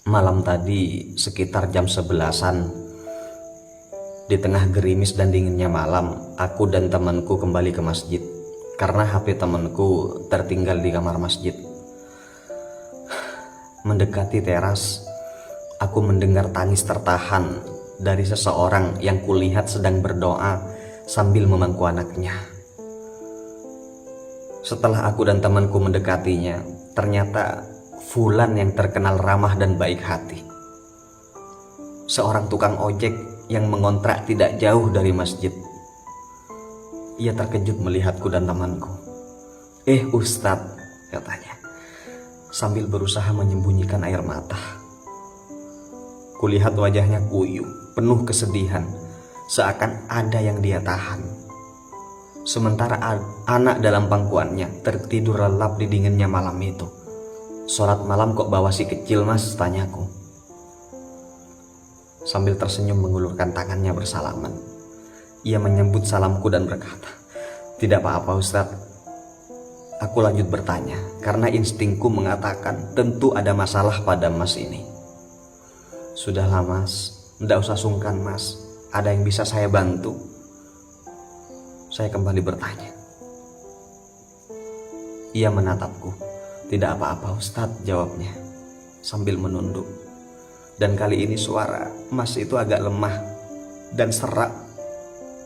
Malam tadi sekitar jam 11-an, di tengah gerimis dan dinginnya malam, aku dan temanku kembali ke masjid karena HP temanku tertinggal di kamar masjid. Mendekati teras, aku mendengar tangis tertahan dari seseorang yang kulihat sedang berdoa sambil memangku anaknya. Setelah aku dan temanku mendekatinya, ternyata Fulan yang terkenal ramah dan baik hati. Seorang tukang ojek yang mengontrak tidak jauh dari masjid. Ia terkejut melihatku dan temanku. Ustadz," katanya, sambil berusaha menyembunyikan air mata. Kulihat wajahnya kuyu, penuh kesedihan, seakan ada yang dia tahan. Sementara anak dalam pangkuannya tertidur lelap di dinginnya malam itu. "Sholat malam kok bawa si kecil, Mas?" tanyaku. Sambil tersenyum mengulurkan tangannya bersalaman, ia menyambut salamku dan berkata, "Tidak apa-apa Ustadz." Aku lanjut bertanya, karena instingku mengatakan tentu ada masalah pada Mas ini. "Sudahlah Mas, tidak usah sungkan Mas. Ada yang bisa saya bantu?" Saya kembali bertanya. Ia menatapku. "Tidak apa-apa Ustadz," jawabnya sambil menunduk. Dan kali ini suara Mas itu agak lemah dan serak,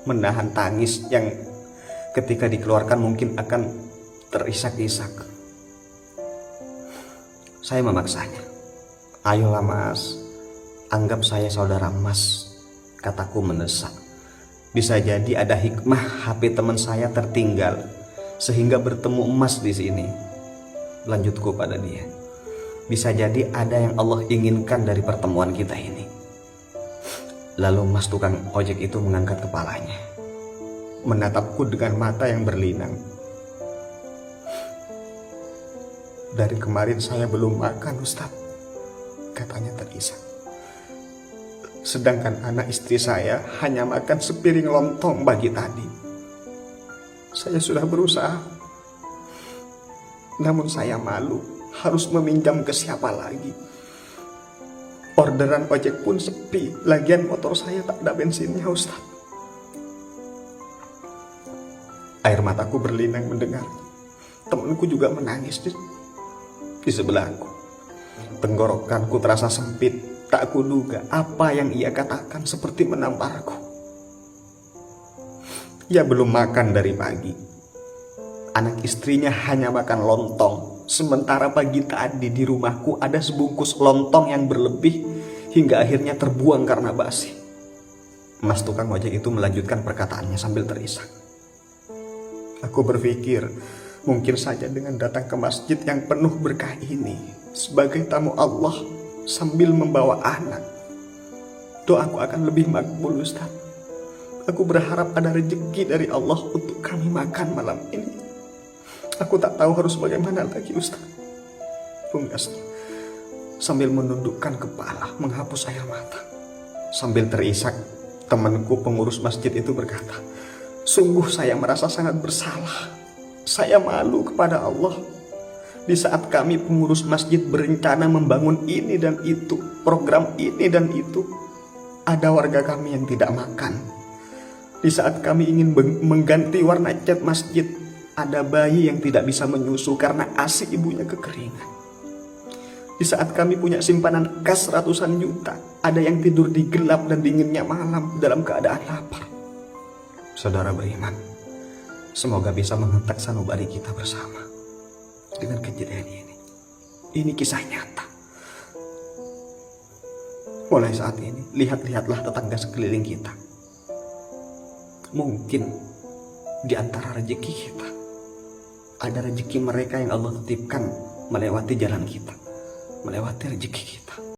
menahan tangis yang ketika dikeluarkan mungkin akan terisak-isak. Saya memaksanya. "Ayolah Mas, anggap saya saudara Mas," kataku mendesak. "Bisa jadi ada hikmah HP teman saya tertinggal sehingga bertemu Mas di sini." Lanjutku pada dia. "Bisa jadi ada yang Allah inginkan dari pertemuan kita ini." Lalu Mas tukang ojek itu mengangkat kepalanya, menatapku dengan mata yang berlinang. "Dari kemarin saya belum makan Ustadz," katanya terisak. "Sedangkan anak istri saya hanya makan sepiring lontong pagi tadi. Saya sudah berusaha, namun saya malu harus meminjam ke siapa lagi. Orderan ojek pun sepi, lagian motor saya tak ada bensinnya Ustaz." Air mataku berlinang mendengar. Temanku juga menangis di sebelahku. Tenggorokanku terasa sempit, tak kuduga apa yang ia katakan seperti menamparku. Ia belum makan dari pagi. Anak istrinya hanya makan lontong, sementara pagi tadi di rumahku ada sebungkus lontong yang berlebih hingga akhirnya terbuang karena basi. Mas tukang ojek itu melanjutkan perkataannya sambil terisak. Aku berpikir, mungkin saja dengan datang ke masjid yang penuh berkah ini, sebagai tamu Allah sambil membawa anak, doaku akan lebih makbul Ustaz. Aku berharap ada rezeki dari Allah untuk kami makan malam ini. Aku tak tahu harus bagaimana lagi Ustaz. Punggasnya sambil menundukkan kepala menghapus air mata. Sambil terisak, temanku pengurus masjid itu berkata, "Sungguh saya merasa sangat bersalah. Saya malu kepada Allah. Di saat kami pengurus masjid berencana membangun ini dan itu, program ini dan itu, ada warga kami yang tidak makan. Di saat kami ingin mengganti warna cat masjid, ada bayi yang tidak bisa menyusu karena ASI ibunya kekeringan. Di saat kami punya simpanan kas ratusan juta, ada yang tidur di gelap dan dinginnya malam dalam keadaan lapar." Saudara beriman, semoga bisa menghentak sanubari kita bersama dengan kejadian ini. Ini kisah nyata. Mulai saat ini, lihatlah tetangga sekeliling kita. Mungkin di antara rezeki kita ada rezeki mereka yang Allah titipkan melewati jalan kita, melewati rezeki kita.